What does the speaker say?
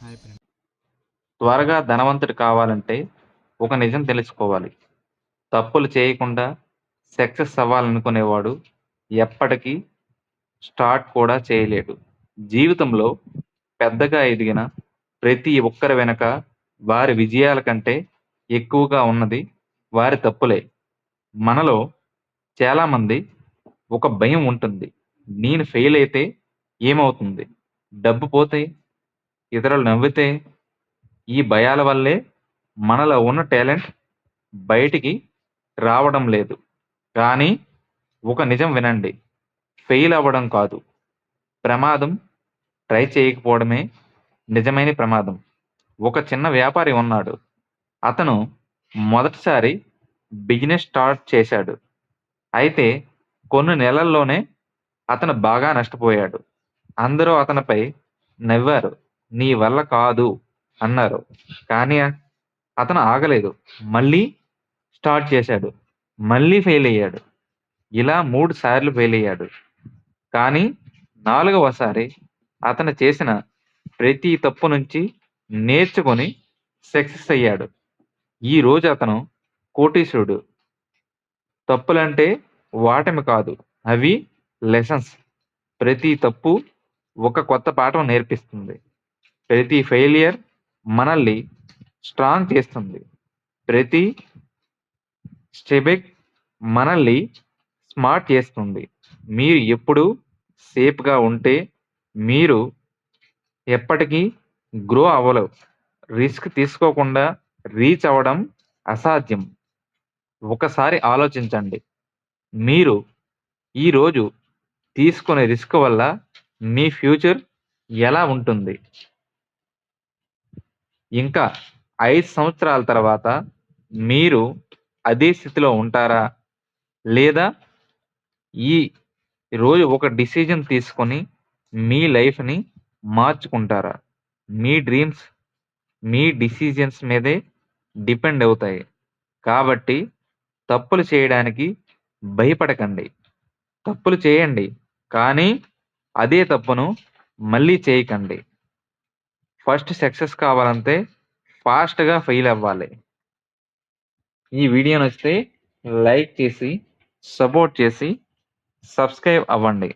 Hi friend. త్వరగా ధనవంతుడు కావాలంటే ఒక నిజం తెలుసుకోవాలి. తప్పులు చేయకుండా సక్సెస్ అవ్వాలనుకునేవాడు ఎప్పటికీ స్టార్ట్ కూడా చేయలేడు. జీవితంలో పెద్దగా ఎదిగిన ప్రతి ఒక్కరి వెనక వారి విజయాల కంటే ఎక్కువగా ఉన్నది వారి తప్పులే. మనలో చాలామంది ఒక భయం ఉంటుంది. నేను ఫెయిల్ అయితే ఏమవుతుంది? డబ్బు పోతే? ఇతరులు నవ్వితే? ఈ భయాల వల్లే మనలో ఉన్న టాలెంట్ బయటికి రావడం లేదు. కానీ ఒక నిజం వినండి. ఫెయిల్ అవ్వడం కాదు ప్రమాదం, ట్రై చేయకపోవడమే నిజమైన ప్రమాదం. ఒక చిన్న వ్యాపారి ఉన్నాడు. అతను మొదటిసారి బిజినెస్ స్టార్ట్ చేశాడు. అయితే కొన్ని నెలల్లోనే అతను బాగా నష్టపోయాడు. అందరూ అతనిపై నవ్వారు. నీ వల్ల కాదు అన్నారు. కానీ అతను ఆగలేదు. మళ్ళీ స్టార్ట్ చేశాడు. మళ్ళీ ఫెయిల్ అయ్యాడు. ఇలా 3 సార్లు ఫెయిల్ అయ్యాడు. కానీ 4వసారి అతను చేసిన ప్రతి తప్పు నుంచి నేర్చుకొని సక్సెస్ అయ్యాడు. ఈరోజు అతను కోటీశ్వరుడు. తప్పులంటే వాటమి కాదు. అవి లెసన్స్. ప్రతి తప్పు ఒక కొత్త పాఠం నేర్పిస్తుంది. ప్రతి ఫెయిలియర్ మనల్ని స్ట్రాంగ్ చేస్తుంది. ప్రతి స్టెబెక్ మనల్ని స్మార్ట్ చేస్తుంది. మీరు ఎప్పుడూ సేఫ్‌గా ఉంటే మీరు ఎప్పటికీ గ్రో అవ్వలేవు. రిస్క్ తీసుకోకుండా రీచ్ అవ్వడం అసాధ్యం. ఒకసారి ఆలోచించండి. మీరు ఈరోజు తీసుకునే రిస్క్ వల్ల మీ ఫ్యూచర్ ఎలా ఉంటుంది? ఇంకా 5 సంవత్సరాల తర్వాత మీరు అదే స్థితిలో ఉంటారా? లేదా ఈ రోజు ఒక డిసిజన్ తీసుకొని మీ లైఫ్‌ని మార్చుకుంటారా? మీ డ్రీమ్స్ మీ డిసిజన్స్ మీదే డిపెండ్ అవుతాయి. కాబట్టి తప్పులు చేయడానికి భయపడకండి. తప్పులు చేయండి. కానీ అదే తప్పును మళ్ళీ చేయకండి. ఫస్ట్ సక్సెస్ కావాలంటే ఫాస్ట్‌గా ఫెయిల్ అవ్వాలి. ఈ వీడియో నచ్చితే లైక్ చేసి, సపోర్ట్ చేసి, సబ్స్క్రైబ్ అవ్వండి.